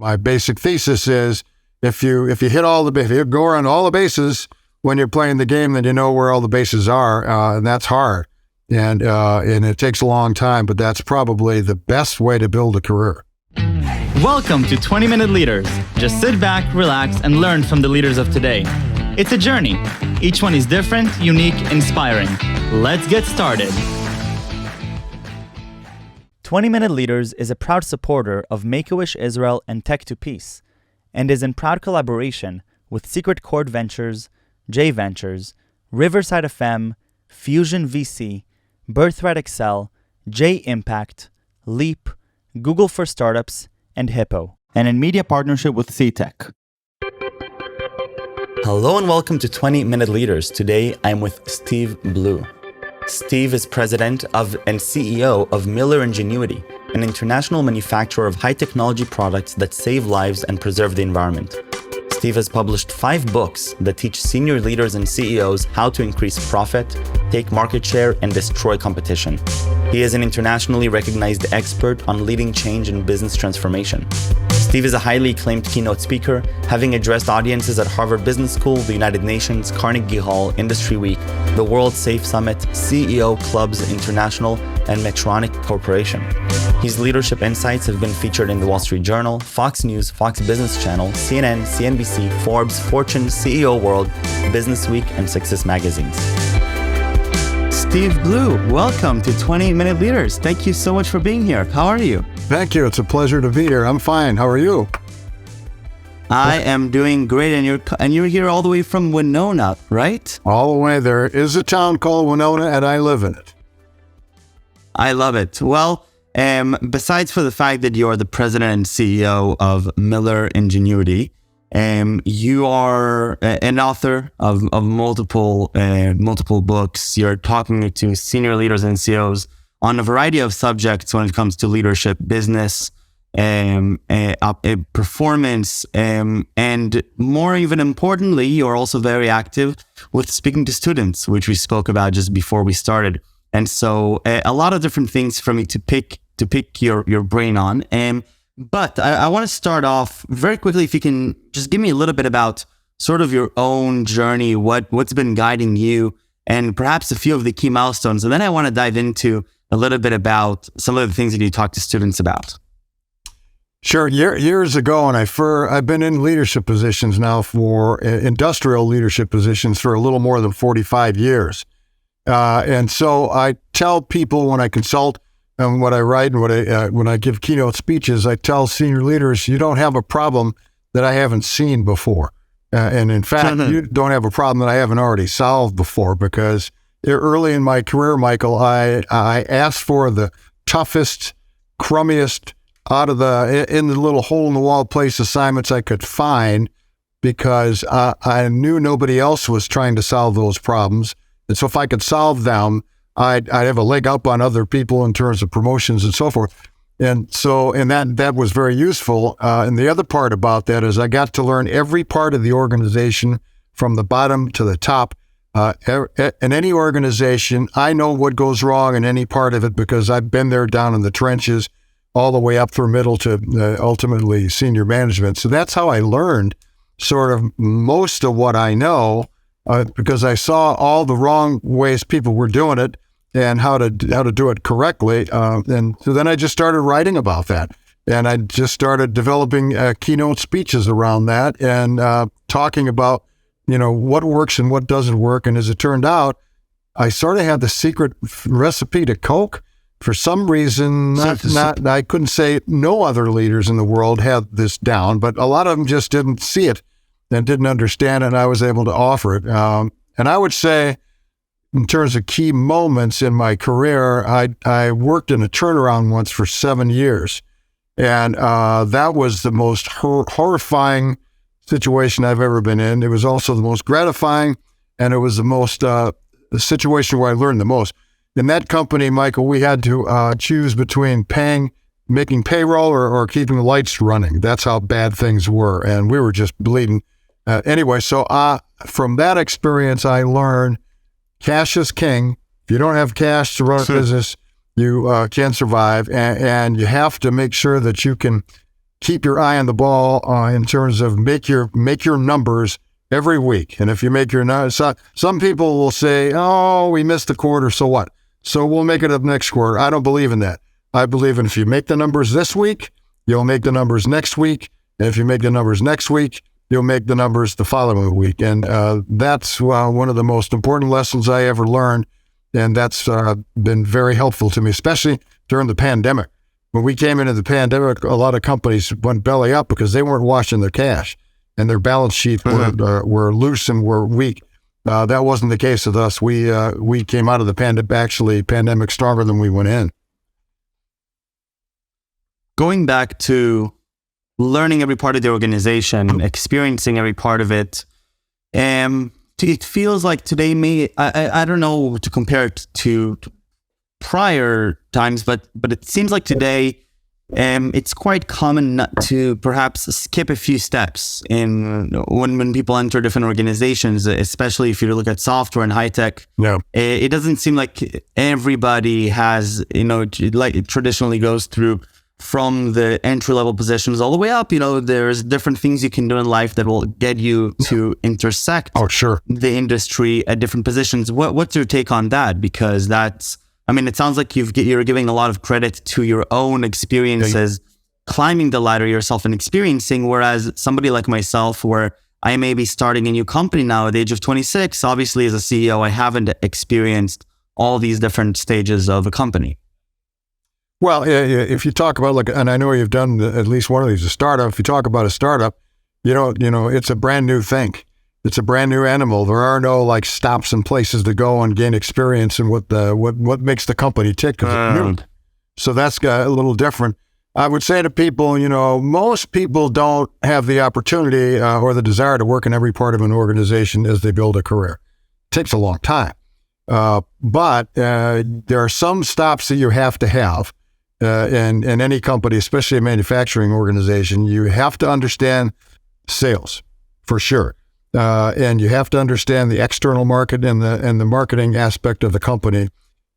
my basic thesis is if you go around all the bases when you're playing the game, then you know where all the bases are, and that's hard. And it takes a long time, but that's probably the best way to build a career. Welcome to 20-Minute Leaders. Just sit back, relax, and learn from the leaders of today. It's a journey. Each one is different, unique, inspiring. Let's get started. 20-Minute Leaders is a proud supporter of Make-A-Wish Israel and Tech to Peace, and is in proud collaboration with Secret Chord Ventures, J Ventures, Riverside FM, Fusion VC, Birthright Excel, J Impact, Leap, Google for Startups, and Hippo, and in media partnership with CTech. Hello and welcome to 20-Minute Leaders. Today I'm with Steve Blue. Steve is president of and CEO of Miller Ingenuity, an international manufacturer of high technology products that save lives and preserve the environment. Steve has published 5 books that teach senior leaders and CEOs how to increase profit, take market share, and destroy competition. He is an internationally recognized expert on leading change and business transformation. Steve is a highly acclaimed keynote speaker, having addressed audiences at Harvard Business School, the United Nations, Carnegie Hall, Industry Week, the World Safe Summit, CEO Clubs International, and Medtronic Corporation. His leadership insights have been featured in the Wall Street Journal, Fox News, Fox Business Channel, CNN, CNBC, Forbes, Fortune, CEO World, Business Week, and Success magazines. Steve Blue, welcome to 20-Minute Leaders. Thank you so much for being here. How are you? Thank you. It's a pleasure to be here. I'm fine. How are you? I am doing great, and you're here all the way from Winona, right? All the way. There is a town called Winona, and I live in it. I love it. Well, besides for the fact that you're the president and CEO of Miller Ingenuity, you are an author of multiple books. You're talking to senior leaders and CEOs on a variety of subjects when it comes to leadership, business, performance, and more even importantly, you're also very active with speaking to students, which we spoke about just before we started. And so a lot of different things for me to pick your brain on. But I want to start off very quickly, if you can just give me a little bit about sort of your own journey, what's been guiding you, and perhaps a few of the key milestones. And then I want to dive into a little bit about some of the things that you talk to students about. Sure. Years ago, and I've been in leadership positions now for industrial leadership positions for a little more than 45 years. And so I tell people when I consult and what I write and when I give keynote speeches, I tell senior leaders, you don't have a problem that I haven't seen before. And in fact, you don't have a problem that I haven't already solved before, because early in my career, Michael, I asked for the toughest, crummiest, in the little hole in the wall place assignments I could find, because I knew nobody else was trying to solve those problems. And so if I could solve them, I'd have a leg up on other people in terms of promotions and so forth. And that was very useful. And the other part about that is I got to learn every part of the organization from the bottom to the top. In any organization, I know what goes wrong in any part of it because I've been there down in the trenches all the way up through middle to ultimately senior management. So that's how I learned sort of most of what I know, because I saw all the wrong ways people were doing it and how to do it correctly. And so then I just started writing about that. And I just started developing keynote speeches around that and talking about, what works and what doesn't work. And as it turned out, I sort of had the secret recipe to Coke. For some reason, I couldn't say no other leaders in the world had this down, but a lot of them just didn't see it and didn't understand it, and I was able to offer it. And I would say, in terms of key moments in my career, I worked in a turnaround once for 7 years. And that was the most horrifying situation I've ever been in. It was also the most gratifying, and it was the situation where I learned the most. In that company, Michael, we had to choose between making payroll or keeping the lights running. That's how bad things were, and we were just bleeding. Anyway, so from that experience, I learned cash is king. If you don't have cash to run a business, you can't survive, and you have to make sure that you can keep your eye on the ball in terms of make your numbers every week. And if you make your numbers, some people will say, oh, we missed the quarter, so what? So we'll make it up next quarter. I don't believe in that. I believe in if you make the numbers this week, you'll make the numbers next week. And if you make the numbers next week, you'll make the numbers the following week. And that's one of the most important lessons I ever learned. And that's been very helpful to me, especially during the pandemic. When we came into the pandemic, a lot of companies went belly up because they weren't washing their cash and their balance sheets were loose and were weak. That wasn't the case with us. We came out of the pandemic stronger than we went in. Going back to learning every part of the organization, experiencing every part of it, it feels like today I don't know to compare it to prior times, but it seems like today it's quite common not to perhaps skip a few steps in when people enter different organizations, especially if you look at software and high tech. Yeah. It doesn't seem like everybody has, like it traditionally goes through from the entry-level positions all the way up. There's different things you can do in life that will get you to intersect the industry at different positions. What's your take on that? Because it sounds like you're giving a lot of credit to your own experiences, climbing the ladder yourself and experiencing, whereas somebody like myself, where I may be starting a new company now at the age of 26, obviously as a CEO, I haven't experienced all these different stages of a company. Well, if you talk about and I know you've done at least one of these, a startup. If you talk about a startup, it's a brand new thing. It's a brand new animal. There are no stops and places to go and gain experience and what makes the company tick because it's new. So that's got a little different. I would say to people, most people don't have the opportunity or the desire to work in every part of an organization as they build a career. It takes a long time. But there are some stops that you have to have. In any company, especially a manufacturing organization, you have to understand sales for sure. And you have to understand the external market and the marketing aspect of the company.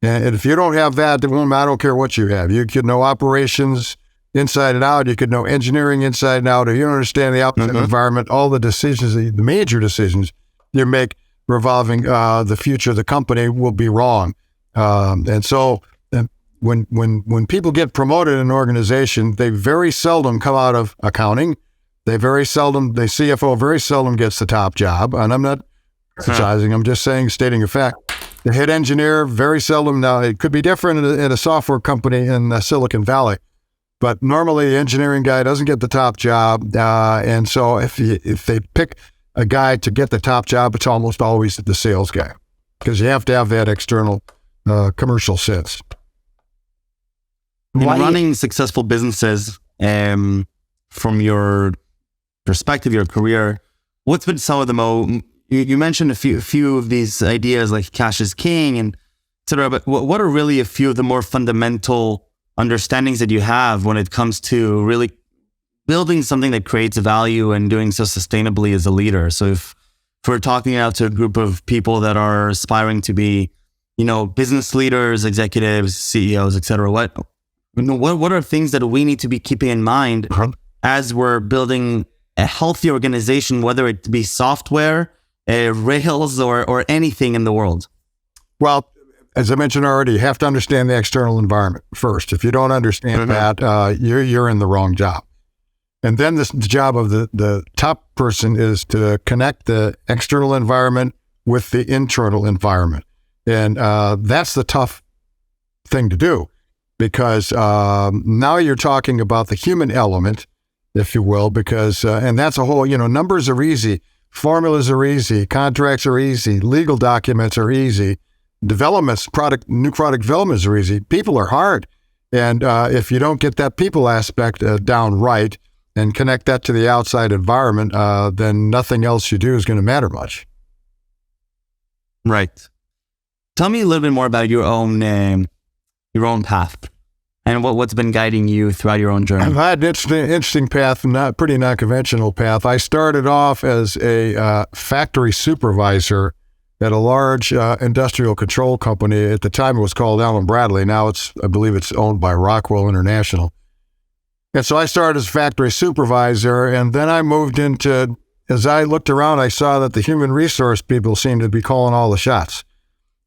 And if you don't have that, then I don't care what you have. You could know operations inside and out. You could know engineering inside and out. If you don't understand the outside environment, all the decisions, the major decisions you make revolving the future of the company will be wrong. And so when people get promoted in an organization, they very seldom come out of accounting. The CFO very seldom gets the top job. And I'm not criticizing, I'm just stating a fact. The head engineer very seldom, now it could be different in a software company in Silicon Valley, but normally the engineering guy doesn't get the top job. And so if they pick a guy to get the top job, it's almost always the sales guy because you have to have that external commercial sense. Running successful businesses, from your perspective, your career, what's been some of the you mentioned a few of these ideas like cash is king and et cetera, but what are really a few of the more fundamental understandings that you have when it comes to really building something that creates value and doing so sustainably as a leader? So if we're talking out to a group of people that are aspiring to be, business leaders, executives, CEOs, et cetera, what are things that we need to be keeping in mind as we're building a healthy organization, whether it be software, Rails, or anything in the world? Well, as I mentioned already, you have to understand the external environment first. If you don't understand that, you're in the wrong job. And then the job of the top person is to connect the external environment with the internal environment. And that's the tough thing to do. Because now you're talking about the human element, if you will, because, and that's a whole, numbers are easy, formulas are easy, contracts are easy, legal documents are easy, new product developments are easy, people are hard. And if you don't get that people aspect down right and connect that to the outside environment, then nothing else you do is going to matter much. Right. Tell me a little bit more about your own path and what's been guiding you throughout your own journey. I've had an interesting path, pretty non-conventional path. I started off as a factory supervisor at a large industrial control company. At the time, it was called Allen Bradley. Now I believe it's owned by Rockwell International. And so I started as factory supervisor, and then I moved into, as I looked around, I saw that the human resource people seemed to be calling all the shots.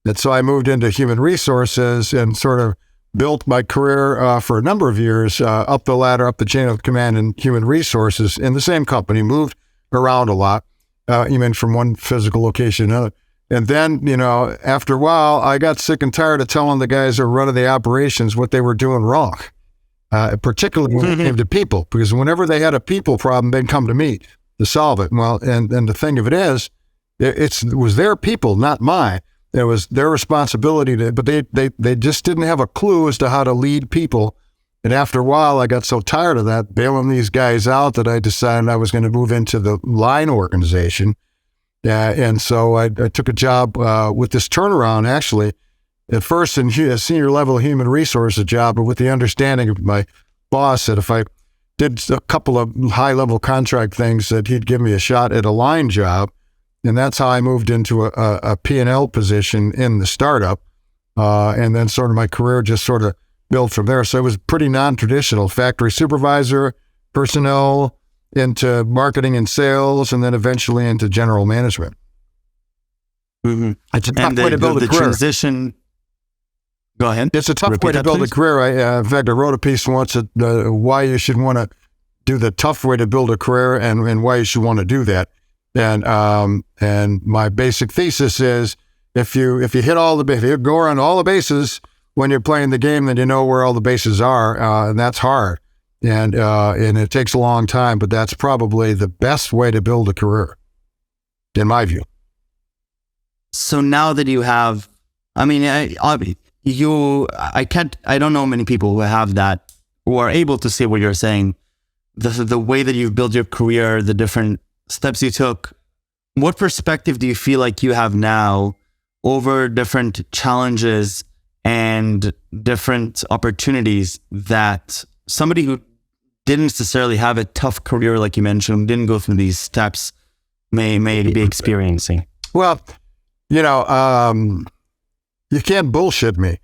And so I moved into human resources and sort of built my career for a number of years up the ladder, up the chain of command in human resources in the same company, moved around a lot, even from one physical location to another. And then, after a while, I got sick and tired of telling the guys who were running the operations what they were doing wrong, particularly when it came to people, because whenever they had a people problem, they'd come to me to solve it. Well, and the thing of it is, it was their people, not mine. It was their responsibility but they just didn't have a clue as to how to lead people. And after a while, I got so tired of that, bailing these guys out, that I decided I was going to move into the line organization. And so I took a job with this turnaround, actually, at first in a senior level human resources job, but with the understanding of my boss that if I did a couple of high level contract things, that he'd give me a shot at a line job. And that's how I moved into a P&L position in the startup. And then sort of my career just sort of built from there. So it was pretty non-traditional: factory supervisor, personnel, into marketing and sales, and then eventually into general management. Mm-hmm. It's a tough way to build a career. Transition. Go ahead. It's a tough way to build a career. In fact, I wrote a piece once at why you should want to do the tough way to build a career and why you should want to do that. And my basic thesis is if you hit if you go around all the bases when you're playing the game, then you know where all the bases are, and that's hard. And it takes a long time, but that's probably the best way to build a career, in my view. So now that you have, I don't know many people who have that, who are able to say what you're saying, the way that you've built your career, the different steps you took. What perspective do you feel like you have now over different challenges and different opportunities that somebody who didn't necessarily have a tough career, like you mentioned, didn't go through these steps, may be experiencing? Well, you can't bullshit me.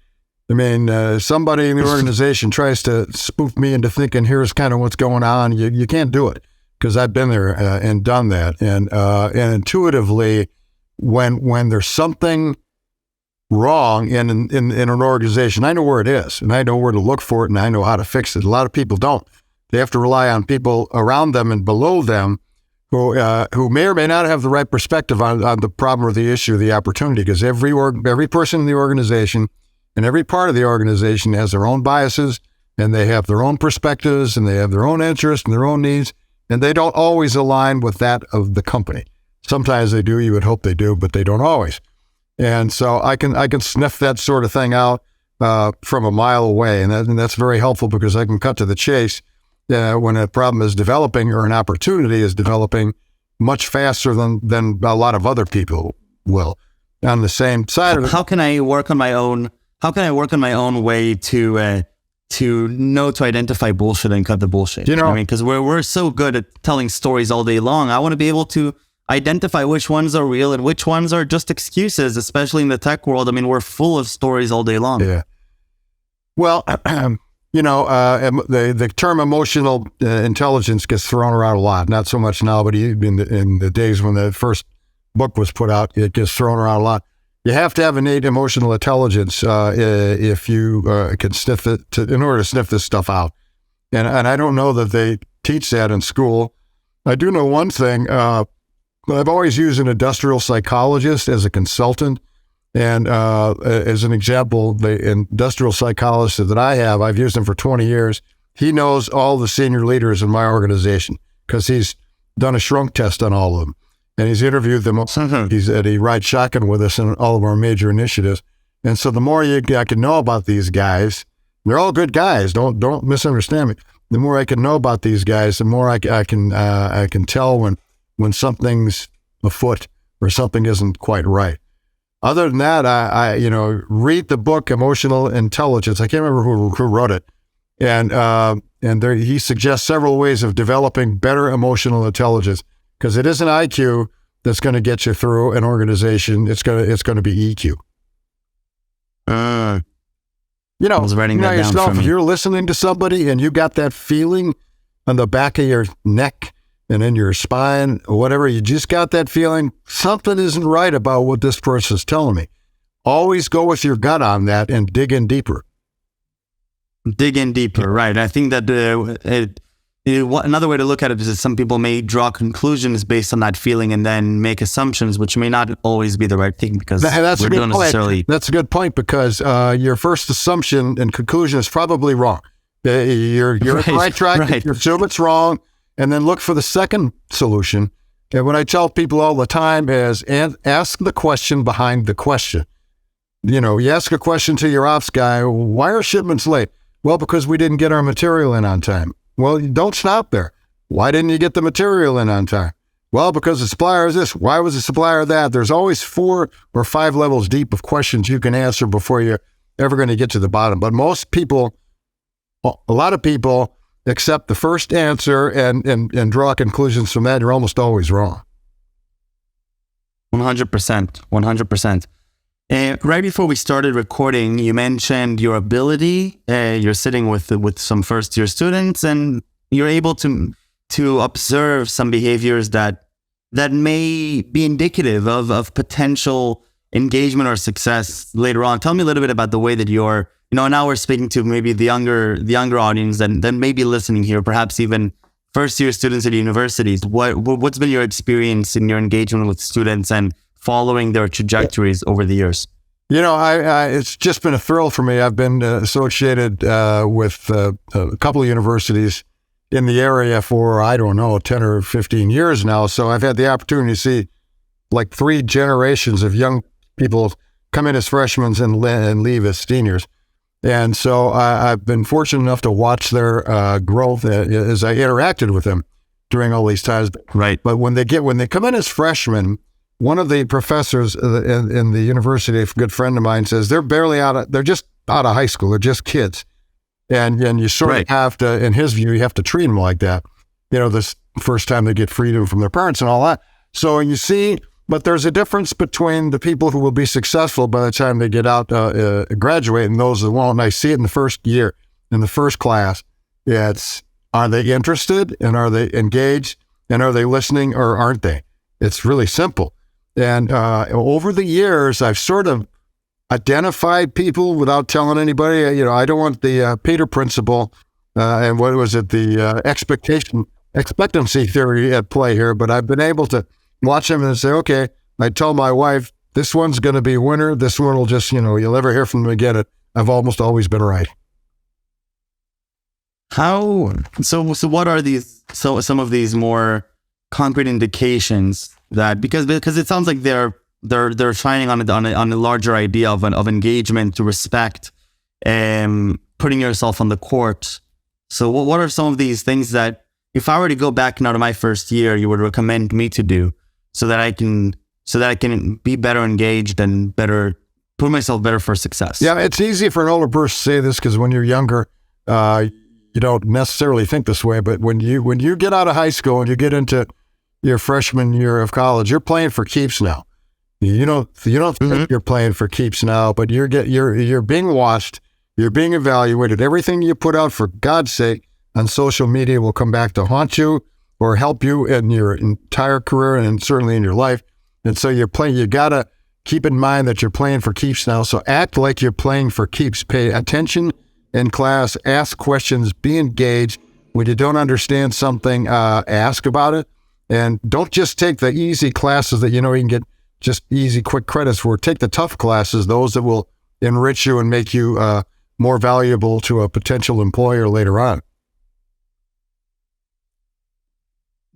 I mean, somebody in the organization tries to spoof me into thinking here's kind of what's going on. You can't do it, because I've been there and done that. And intuitively, when there's something wrong in an organization, I know where it is, and I know where to look for it, and I know how to fix it. A lot of people don't. They have to rely on people around them and below them who may or may not have the right perspective on the problem or the issue or the opportunity, because every person in the organization and every part of the organization has their own biases, and they have their own perspectives, and they have their own interests and their own needs, and they don't always align with that of the company. Sometimes they do, you would hope they do, but they don't always. And so I can sniff that sort of thing out from a mile away, and that's very helpful, because I can cut to the chase when a problem is developing or an opportunity is developing much faster than a lot of other people will. On the same side of it, how can I work on my own? How can I work on my own way to identify bullshit and cut the bullshit? Because we're so good at telling stories all day long. I want to be able to identify which ones are real and which ones are just excuses, especially in the tech world. I mean, we're full of stories all day long. Yeah. Well, the term emotional intelligence gets thrown around a lot. Not so much now, but in the days when the first book was put out, it gets thrown around a lot. You have to have innate emotional intelligence if you can sniff it in order to sniff this stuff out. And I don't know that they teach that in school. I do know one thing. I've always used an industrial psychologist as a consultant. And as an example, the industrial psychologist that I have, I've used him for 20 years. He knows all the senior leaders in my organization because he's done a shrunk test on all of them. And he's interviewed them. He rides shotgun with us in all of our major initiatives. And so the more I can know about these guys, they're all good guys. Don't misunderstand me. The more I can know about these guys, the more I can tell when something's afoot or something isn't quite right. Other than that, I read the book Emotional Intelligence. I can't remember who wrote it, and there he suggests several ways of developing better emotional intelligence, because it isn't IQ that's going to get you through an organization. It's going to be EQ. I was writing that down yourself, for me. if you're listening to somebody and you got that feeling on the back of your neck and in your spine or whatever, you just got that feeling, something isn't right about what this person's telling me. Always go with your gut on that and dig in deeper. Dig in deeper, right. I think that another way to look at it is that some people may draw conclusions based on that feeling and then make assumptions, which may not always be the right thing because That's we don't necessarily... That's a good point because your first assumption and conclusion is probably wrong. You're on the right track, right. You assume it's wrong, and then look for the second solution. And what I tell people all the time is ask the question behind the question. You ask a question to your ops guy, why are shipments late? Well, because we didn't get our material in on time. Well, don't stop there. Why didn't you get the material in on time? Well, because the supplier is this. Why was the supplier that? There's always 4 or 5 levels deep of questions you can answer before you're ever going to get to the bottom. But most people, a lot of people accept the first answer and draw conclusions from that. You're almost always wrong. 100%. Right before we started recording, you mentioned your ability. You're sitting with some first-year students, and you're able to observe some behaviors that may be indicative of potential engagement or success later on. Tell me a little bit about the way that you're. Now we're speaking to maybe the younger audience that may be listening here, perhaps even first-year students at universities. What's been your experience in your engagement with students and following their trajectories over the years? It's just been a thrill for me. I've been associated with a couple of universities in the area for, 10 or 15 years now. So I've had the opportunity to see like 3 generations of young people come in as freshmen and leave as seniors. And so I've been fortunate enough to watch their growth as I interacted with them during all these times. Right. But when they come in as freshmen, one of the professors in the university, a good friend of mine, says they're just out of high school. They're just kids. And you sort of have to, in his view, you have to treat them like that. This first time they get freedom from their parents and all that. So you see, but there's a difference between the people who will be successful by the time they get out, graduate, and those that won't. And I see it in the first year, in the first class. Are they interested and are they engaged and are they listening or aren't they? It's really simple. And over the years, I've sort of identified people without telling anybody. I don't want the Peter principle and what was it, the expectancy theory at play here. But I've been able to watch them and say, okay, I tell my wife, this one's going to be a winner. This one will just, you'll never hear from them again. I've almost always been right. So what are some of these more concrete indications that because it sounds like they're shining on a larger idea of engagement, to respect, putting yourself on the court. So what are some of these things that if I were to go back now to my first year, you would recommend me to do so that I can be better engaged and put myself better for success? Yeah, it's easy for an older person to say this because when you're younger, you don't necessarily think this way. But when you get out of high school and you get into your freshman year of college, you're playing for keeps now. You don't think you're playing for keeps now, but you're being watched, you're being evaluated. Everything you put out, for God's sake, on social media will come back to haunt you or help you in your entire career and certainly in your life. And so you gotta keep in mind that you're playing for keeps now. So act like you're playing for keeps. Pay attention in class, ask questions, be engaged. When you don't understand something, ask about it. And don't just take the easy classes that you can get just easy, quick credits for. Take the tough classes, those that will enrich you and make you more valuable to a potential employer later on.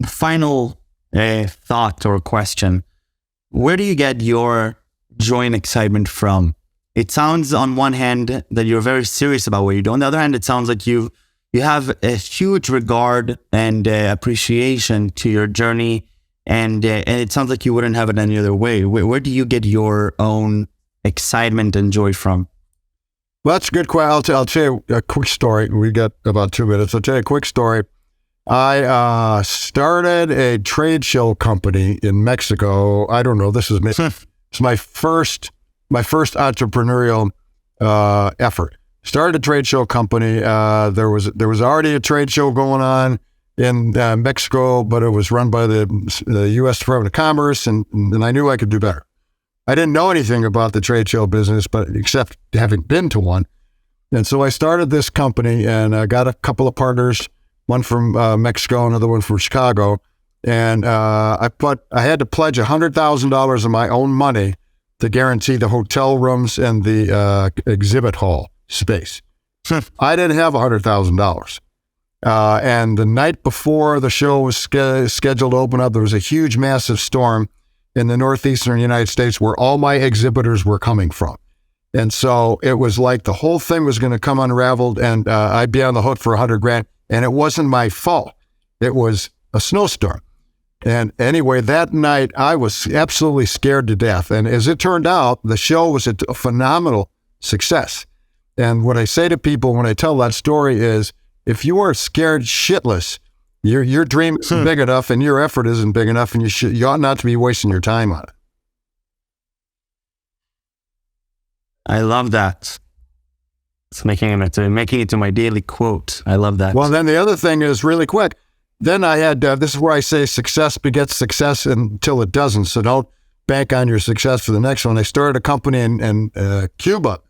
Final thought or question. Where do you get your joy and excitement from? It sounds on one hand that you're very serious about what you do. On the other hand, it sounds like you have a huge regard and appreciation to your journey, and it sounds like you wouldn't have it any other way. Where do you get your own excitement and joy from? Well, that's a good question. I'll tell you a quick story. We got about 2 minutes. I'll tell you a quick story. I started a trade show company in Mexico. I don't know. It's my first entrepreneurial effort. started a trade show company. There was already a trade show going on in Mexico, but it was run by the U.S. Department of Commerce, and I knew I could do better. I didn't know anything about the trade show business, but except having been to one. And so I started this company, and I got a couple of partners, one from Mexico, another one from Chicago. And I had to pledge $100,000 of my own money to guarantee the hotel rooms and the exhibit hall space. I didn't have $100,000. And the night before the show was scheduled to open up, there was a huge, massive storm in the northeastern United States where all my exhibitors were coming from. And so it was like the whole thing was going to come unraveled, and I'd be on the hook for $100,000. And it wasn't my fault. It was a snowstorm. And anyway, that night I was absolutely scared to death. And as it turned out, the show was a phenomenal success. And what I say to people when I tell that story is, if you are scared shitless, your dream isn't big enough and your effort isn't big enough, and you ought not to be wasting your time on it. I love that. It's making it to my daily quote. I love that. Well, then the other thing is, really quick, then I had, this is where I say success begets success until it doesn't. So don't bank on your success for the next one. I started a company in Cuba.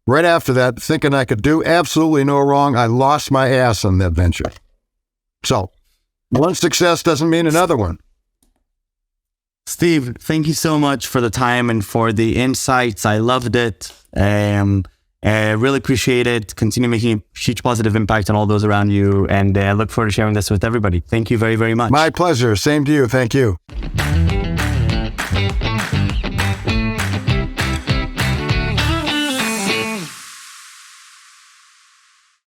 Right after that, thinking I could do absolutely no wrong, I lost my ass on that venture. So one success doesn't mean another one. Steve, thank you so much for the time and for the insights. I loved it. I really appreciate it. Continue making a huge positive impact on all those around you. And I look forward to sharing this with everybody. Thank you very, very much. My pleasure. Same to you. Thank you.